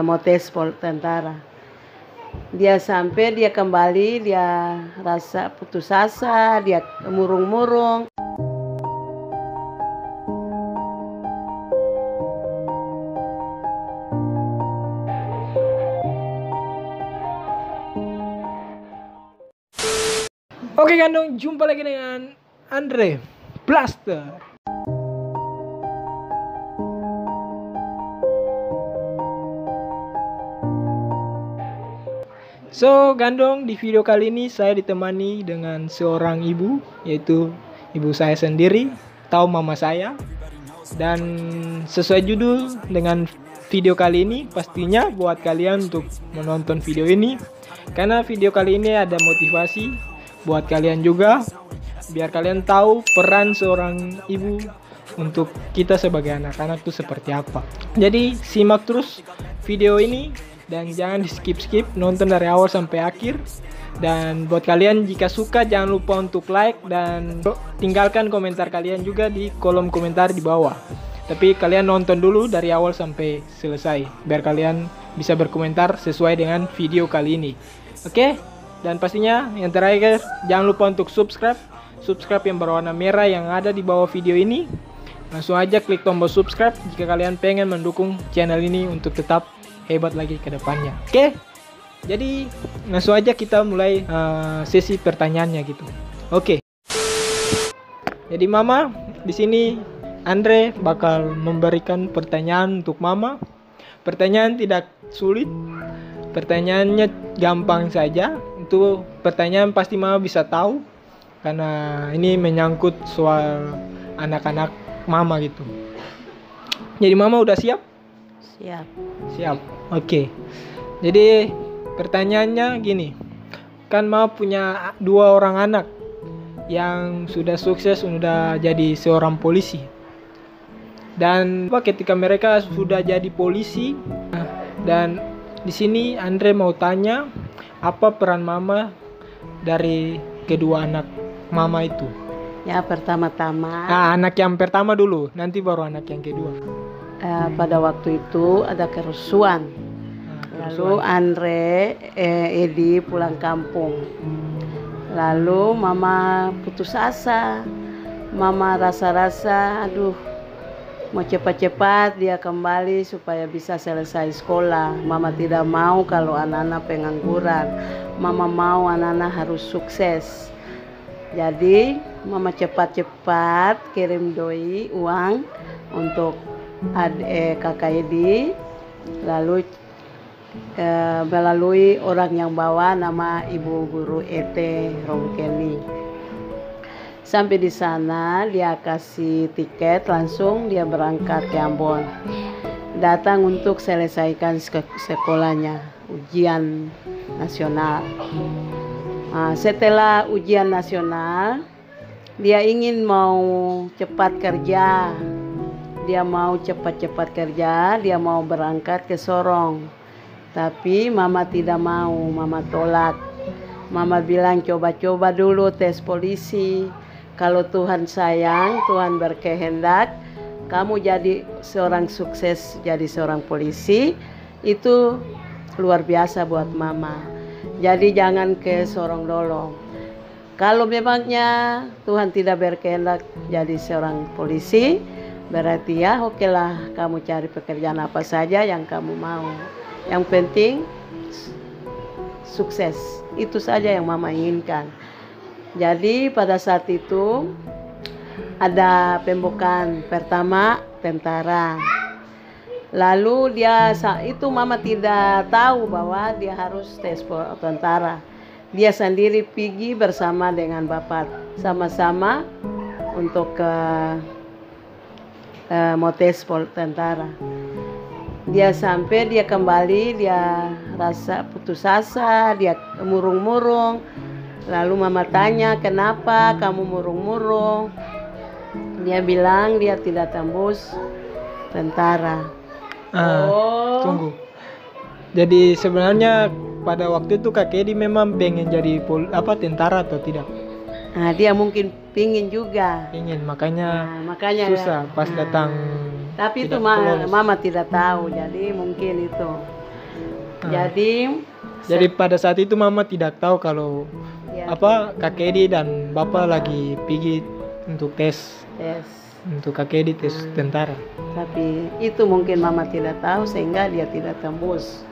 mau tes tentara. Dia sampai, dia kembali, dia rasa putus asa, dia murung-murung. Oke Gandong, jumpa lagi dengan Andre Blaster. So Gandong, di video kali ini saya ditemani dengan seorang ibu, yaitu ibu saya sendiri, atau mama saya. Dan sesuai judul dengan video kali ini, pastinya buat kalian untuk menonton video ini, karena video kali ini ada motivasi buat kalian juga, biar kalian tahu peran seorang ibu untuk kita sebagai anak-anak itu seperti apa. Jadi simak terus video ini dan jangan di skip-skip, nonton dari awal sampai akhir. Dan buat kalian jika suka jangan lupa untuk like dan tinggalkan komentar kalian juga di kolom komentar di bawah. Tapi kalian nonton dulu dari awal sampai selesai biar kalian bisa berkomentar sesuai dengan video kali ini. Oke? Dan pastinya yang terakhir jangan lupa untuk subscribe yang berwarna merah yang ada di bawah video ini. Langsung aja klik tombol subscribe jika kalian pengen mendukung channel ini untuk tetap hebat lagi ke depannya. Oke? Jadi langsung aja kita mulai sesi pertanyaannya gitu. Oke. Jadi Mama, di sini Andre bakal memberikan pertanyaan untuk Mama. Pertanyaan tidak sulit. Pertanyaannya gampang saja. Itu pertanyaan pasti Mama bisa tahu karena ini menyangkut soal anak-anak Mama gitu. Jadi Mama udah siap? Siap. Siap. Oke. Jadi pertanyaannya gini. Kan Mama punya 2 orang anak yang sudah sukses, sudah jadi seorang polisi. Dan ketika mereka sudah jadi polisi, dan di sini Andre mau tanya, apa peran Mama dari kedua anak Mama itu? Ya, pertama-tama Anak yang pertama dulu, nanti baru anak yang kedua. pada waktu itu ada kerusuhan. Lalu Andre Edi pulang kampung. Lalu Mama putus asa. Mama rasa-rasa aduh, mau cepat-cepat dia kembali supaya bisa selesai sekolah. Mama tidak mau kalau anak-anak pengangguran. Mama mau anak-anak harus sukses. Jadi Mama cepat-cepat kirim doi uang untuk kakak Edi. Lalu melalui orang yang bawa nama Ibu Guru Ete Rongkeli. Sampai di sana dia kasih tiket, langsung dia berangkat ke Ambon. Datang untuk selesaikan sekolahnya, ujian nasional. Setelah ujian nasional, dia ingin mau cepat kerja. Dia mau cepat-cepat kerja, dia mau berangkat ke Sorong. Tapi Mama tidak mau, Mama tolak. Mama bilang coba-coba dulu tes polisi. Kalau Tuhan sayang, Tuhan berkehendak, kamu jadi seorang sukses, jadi seorang polisi, itu luar biasa buat Mama. Jadi jangan ke Sorong dulu. Kalau memangnya Tuhan tidak berkehendak jadi seorang polisi, berarti ya oke lah, kamu cari pekerjaan apa saja yang kamu mau. Yang penting sukses. Itu saja yang Mama inginkan. Jadi pada saat itu ada pembukaan pertama tentara. Lalu itu Mama tidak tahu bahwa dia harus tes tentara. Dia sendiri pergi bersama dengan Bapak, sama-sama untuk mau tes tentara. Dia sampai, dia kembali, dia rasa putus asa, dia murung-murung. Lalu Mama tanya, kenapa kamu murung-murung? Dia bilang dia tidak tembus tentara. Tunggu. Jadi sebenarnya pada waktu itu Kak Edi memang pengen jadi tentara atau tidak? Dia mungkin pingin juga. Pingin, makanya Makanya susah pas datang Tapi itu tidak lolos. mama tidak tahu, jadi mungkin itu. Jadi pada saat itu mama tidak tahu kalau ya, Kak Edi dan bapak lagi pergi untuk tes. tes. Untuk Kak Edi tes tentara. Tapi itu mungkin mama tidak tahu sehingga dia tidak tembus.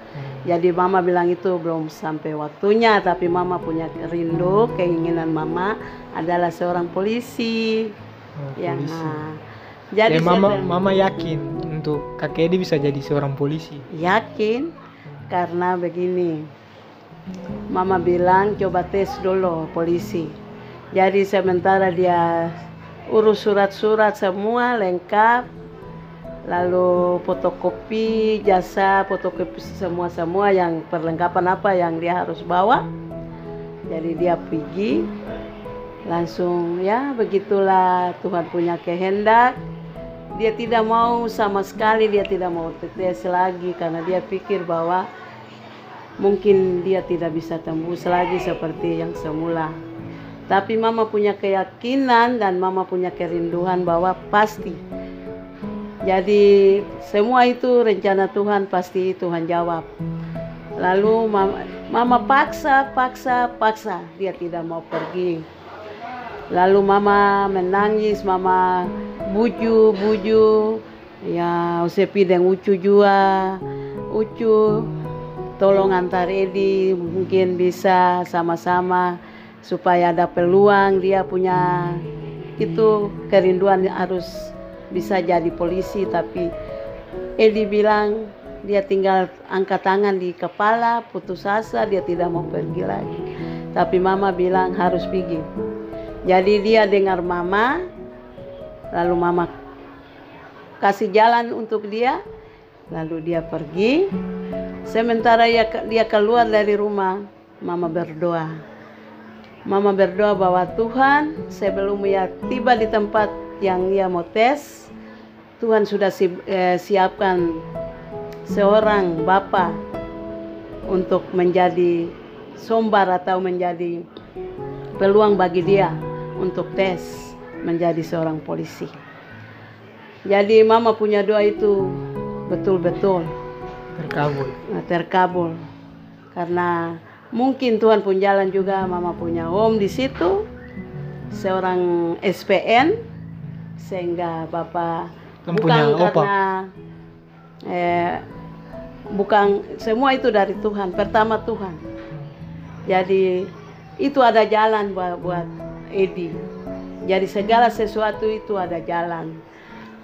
Jadi mama bilang itu belum sampai waktunya, tapi mama punya rindu, keinginan mama adalah seorang polisi. Polisi. Jadi mama yakin untuk Kak Edi bisa jadi seorang polisi. Yakin karena begini, mama bilang coba tes dulu polisi. Jadi sementara dia urus surat-surat semua lengkap, lalu fotokopi jasa, fotokopi semua yang perlengkapan apa yang dia harus bawa. Jadi dia pergi langsung, ya begitulah Tuhan punya kehendak. Dia tidak mau sama sekali, dia tidak mau tes lagi karena dia pikir bahwa mungkin dia tidak bisa tembus lagi seperti yang semula. Tapi mama punya keyakinan dan mama punya kerinduan bahwa pasti. Jadi semua itu rencana Tuhan, pasti Tuhan jawab. Lalu mama paksa dia tidak mau pergi. Lalu mama menangis, mama buju, ya Usepi dan Ucu juga, Ucu tolong antar Edi, mungkin bisa sama-sama supaya ada peluang dia punya itu kerinduan harus bisa jadi polisi. Tapi Edi bilang dia tinggal angkat tangan di kepala, putus asa, dia tidak mau pergi lagi. Tapi mama bilang harus pergi. Jadi dia dengar mama, lalu mama kasih jalan untuk dia, lalu dia pergi. Sementara dia keluar dari rumah, mama berdoa. Mama berdoa bahwa Tuhan sebelum ia tiba di tempat yang ia mau tes, Tuhan sudah siapkan seorang bapa untuk menjadi sumber atau menjadi peluang bagi dia untuk tes menjadi seorang polisi. Jadi mama punya doa itu betul-betul terkabul. Karena mungkin Tuhan pun jalan juga, mama punya om di situ, seorang SPN, sehingga bapak bukan karena bukan semua itu dari Tuhan, pertama Tuhan. Jadi itu ada jalan buat Edi. Jadi segala sesuatu itu ada jalan.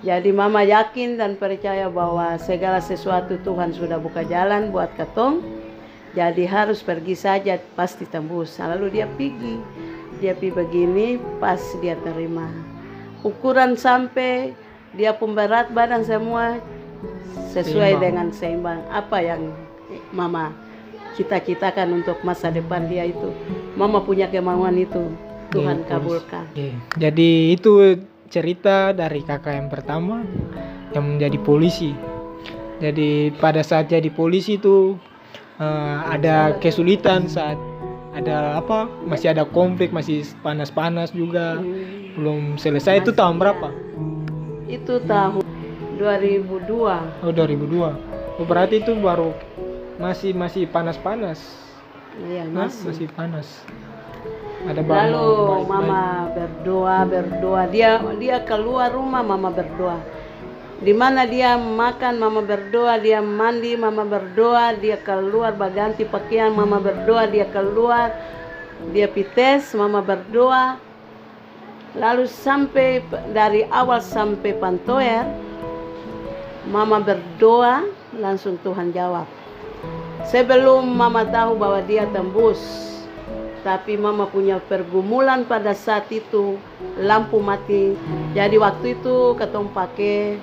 Jadi mama yakin dan percaya bahwa segala sesuatu Tuhan sudah buka jalan buat katong. Jadi harus pergi saja, pasti tembus. Lalu dia pergi begini, pas dia terima. Ukuran sampai dia pun berat badan semua sesuai dengan seimbang. Apa yang mama cita-citakan untuk masa depan dia itu, mama punya kemauan itu, Tuhan kabulkan. Jadi itu cerita dari kakak yang pertama yang menjadi polisi. Jadi pada saat jadi polisi itu ada kesulitan saat ada masih ada konflik, masih panas-panas juga, belum selesai. Itu tahun berapa? Itu tahun 2002. Oh, 2002. Oh, berarti itu baru masih panas-panas. Iya, masih panas. Ada lalu mama berdoa. Dia keluar rumah, mama berdoa. Di mana dia makan, mama berdoa. Dia mandi, mama berdoa. Dia keluar berganti pakaian, mama berdoa. Dia keluar, dia pites, mama berdoa. Lalu sampai dari awal sampai Pantoer, mama berdoa, langsung Tuhan jawab. Sebelum mama tahu bahwa dia tembus, tapi mama punya pergumulan pada saat itu, lampu mati. Jadi waktu itu ketong pakai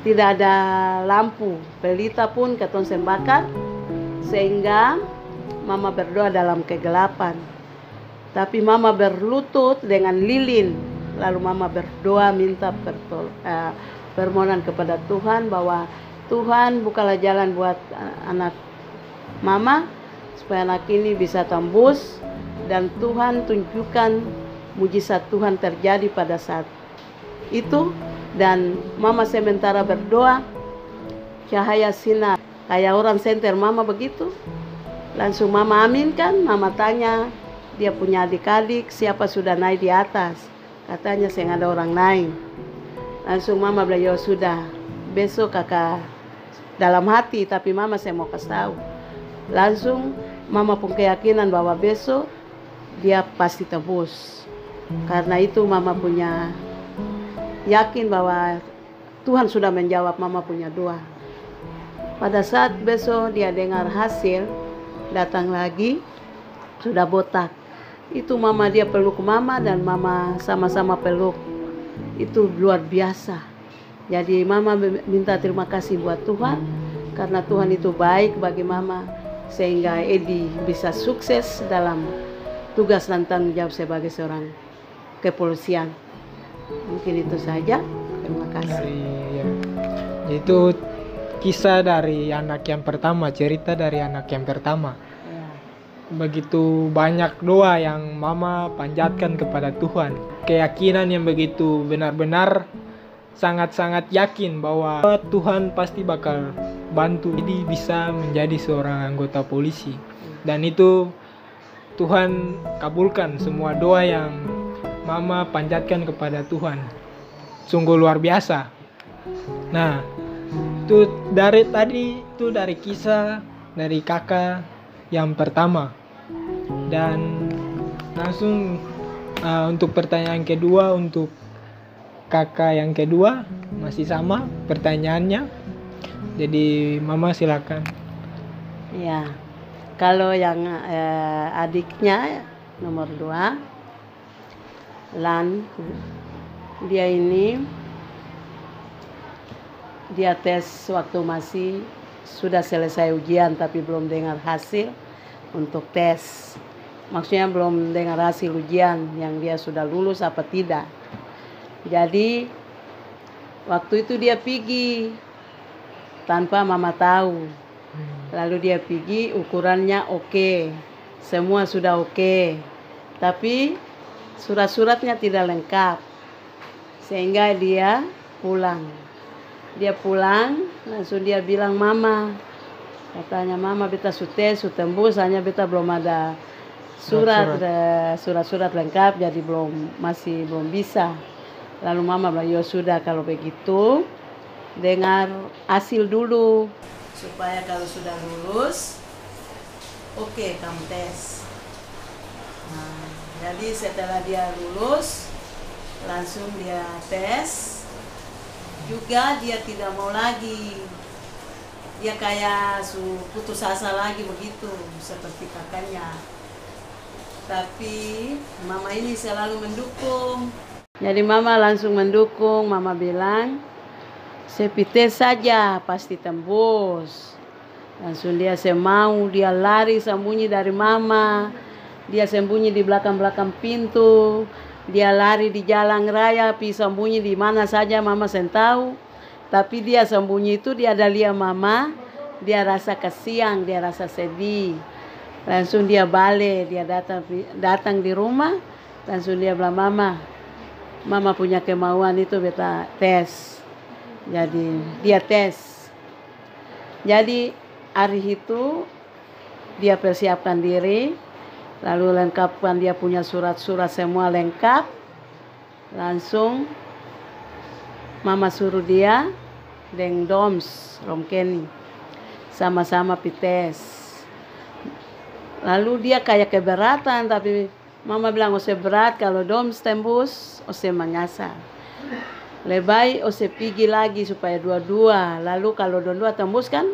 tidak ada lampu, pelita pun ketong sembakar, sehingga mama berdoa dalam kegelapan. Tapi mama berlutut dengan lilin, lalu mama berdoa minta permohonan kepada Tuhan bahwa Tuhan bukalah jalan buat anak mama supaya anak ini bisa tembus, dan Tuhan tunjukkan mujizat Tuhan terjadi pada saat itu. Dan mama sementara berdoa, cahaya sinar kayak orang senter mama begitu. Langsung mama aminkan, mama tanya dia punya adik-adik siapa sudah naik di atas. Katanya saya ada orang naik. Langsung mama bilang, "Ya sudah, besok kakak," dalam hati, tapi mama saya mau kasih tahu. Langsung mama pun keyakinan bahwa besok dia pasti tebus. Karena itu mama punya yakin bahwa Tuhan sudah menjawab mama punya doa. Pada saat besok dia dengar hasil, datang lagi, sudah botak. Itu mama dia peluk mama dan mama sama-sama peluk. Itu luar biasa. Jadi mama minta terima kasih buat Tuhan, karena Tuhan itu baik bagi mama, sehingga Edi bisa sukses dalam tugas dan tanggung jawab sebagai seorang kepolisian. Mungkin itu saja. Terima kasih. Itu kisah dari anak yang pertama, cerita dari anak yang pertama. Begitu banyak doa yang mama panjatkan kepada Tuhan. Keyakinan yang begitu benar-benar sangat-sangat yakin bahwa Tuhan pasti bakal bantu jadi bisa menjadi seorang anggota polisi. Dan itu Tuhan kabulkan semua doa yang mama panjatkan kepada Tuhan. Sungguh luar biasa. Nah, itu dari kisah dari kakak yang pertama. Dan langsung untuk pertanyaan kedua, untuk kakak yang kedua masih sama pertanyaannya. Jadi mama silakan. Ya, kalau yang adiknya nomor 2, Lan, dia ini dia tes waktu masih sudah selesai ujian tapi belum dengar hasil untuk tes. Maksudnya belum dengar hasil ujian yang dia sudah lulus apa tidak. Jadi waktu itu dia pergi tanpa mama tahu. Lalu dia pergi, ukurannya oke, semua sudah oke, tapi surat-suratnya tidak lengkap, sehingga dia pulang. Dia pulang, langsung dia bilang mama, katanya mama beta tes tembus, hanya beta belum ada surat-surat lengkap, jadi masih belum bisa. Lalu mama bilang, "Ya sudah kalau begitu dengar hasil dulu, supaya kalau sudah lulus oke kamu tes." Nah, jadi setelah dia lulus langsung dia tes. Juga dia tidak mau lagi, dia kayak putus asa lagi begitu seperti kakaknya. Tapi mama ini selalu mendukung. Jadi mama langsung mendukung. Mama bilang, "Tes saja pasti tembus." Langsung dia semau, dia lari sembunyi dari mama. Dia sembunyi di belakang-belakang pintu. Dia lari di jalan raya, sembunyi di mana saja mama sen tahu. Tapi dia sembunyi itu dia ada lihat mama, dia rasa kasihan, dia rasa sedih. Langsung dia balik, dia datang di rumah, langsung dia bilang, mama punya kemauan itu beta tes. Jadi dia tes. Jadi hari itu dia persiapkan diri. Lalu lengkapkan dia punya surat-surat semua lengkap. Langsung mama suruh dia dengan DOMS Romkeni sama-sama pites. Lalu dia kayak keberatan, tapi mama bilang ose berat kalau DOMS tembus ose menyasar. Lebih ose pergi lagi supaya dua-dua. Lalu kalau dua-dua tembus kan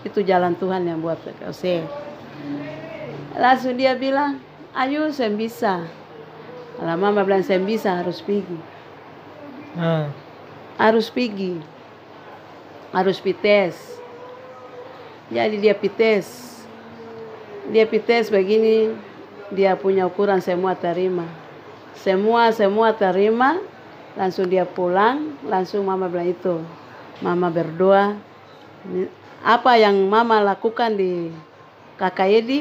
itu jalan Tuhan yang buat ose. Langsung dia bilang, "Ayo saya bisa." Kalau mama bilang saya bisa, harus pergi. Harus pergi. Harus pites. Jadi dia pites. Dia pites begini, dia punya ukuran semua terima. Semua terima, langsung dia pulang, langsung mama bilang itu. Mama berdoa. Apa yang mama lakukan di kakak Edi,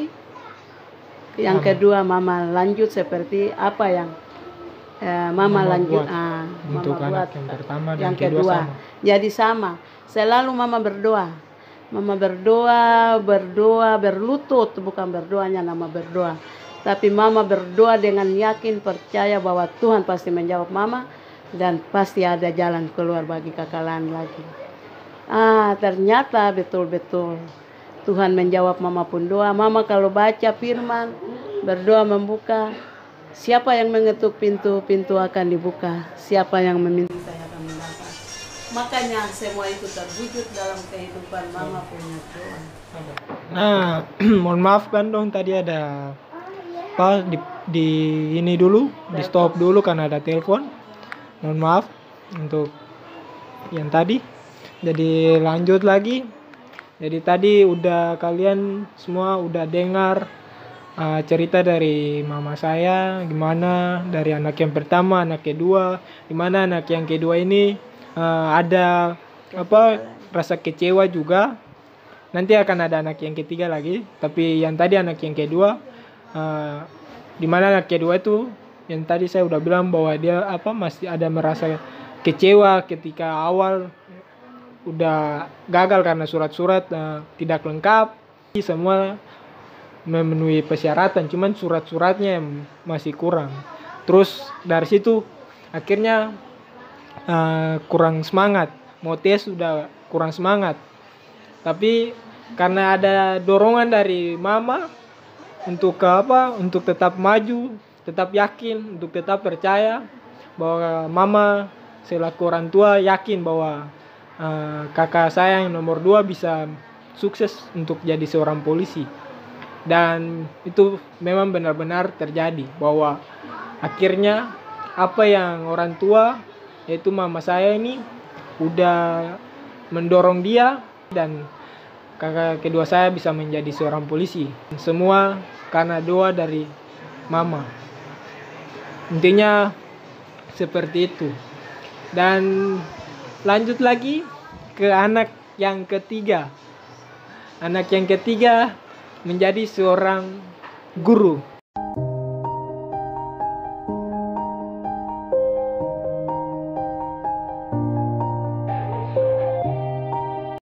yang kedua mama lanjut seperti apa yang Mama lanjut buat untuk mama anak buat yang pertama dan yang kedua kedua. sama. Jadi sama. Selalu mama berdoa. Mama berdoa berlutut, bukan berdoanya nama berdoa. Tapi mama berdoa dengan yakin percaya bahwa Tuhan pasti menjawab mama dan pasti ada jalan keluar bagi kakak lain lagi. Ternyata betul-betul Tuhan menjawab mama pun doa. Mama kalau baca firman, berdoa membuka. Siapa yang mengetuk pintu, pintu akan dibuka. Siapa yang meminta akan mendapat. Makanya semua itu terwujud dalam kehidupan mama punya doa. Nah, mohon maaf kan dong tadi ada apa di ini dulu, di stop dulu karena ada telepon. Mohon maaf untuk yang tadi. Jadi lanjut lagi. Jadi tadi udah kalian semua udah dengar cerita dari mama saya, gimana dari anak yang pertama, anak kedua, gimana anak yang kedua ini ada apa rasa kecewa juga. Nanti akan ada anak yang ketiga lagi, tapi yang tadi anak yang kedua, dimana anak kedua itu yang tadi saya udah bilang bahwa dia masih ada merasa kecewa ketika awal udah gagal karena surat-surat tidak lengkap, semua memenuhi persyaratan, cuman surat-suratnya yang masih kurang. Terus dari situ akhirnya kurang semangat, mau tes sudah kurang semangat. Tapi karena ada dorongan dari mama untuk untuk tetap maju, tetap yakin, untuk tetap percaya bahwa mama selaku orang tua yakin bahwa kakak saya yang nomor 2 bisa sukses untuk jadi seorang polisi. Dan itu memang benar-benar terjadi bahwa akhirnya apa yang orang tua yaitu mama saya ini udah mendorong dia dan kakak kedua saya bisa menjadi seorang polisi. Semua karena doa dari mama. Intinya seperti itu. Dan lanjut lagi ke anak yang ketiga. Anak yang ketiga menjadi seorang guru.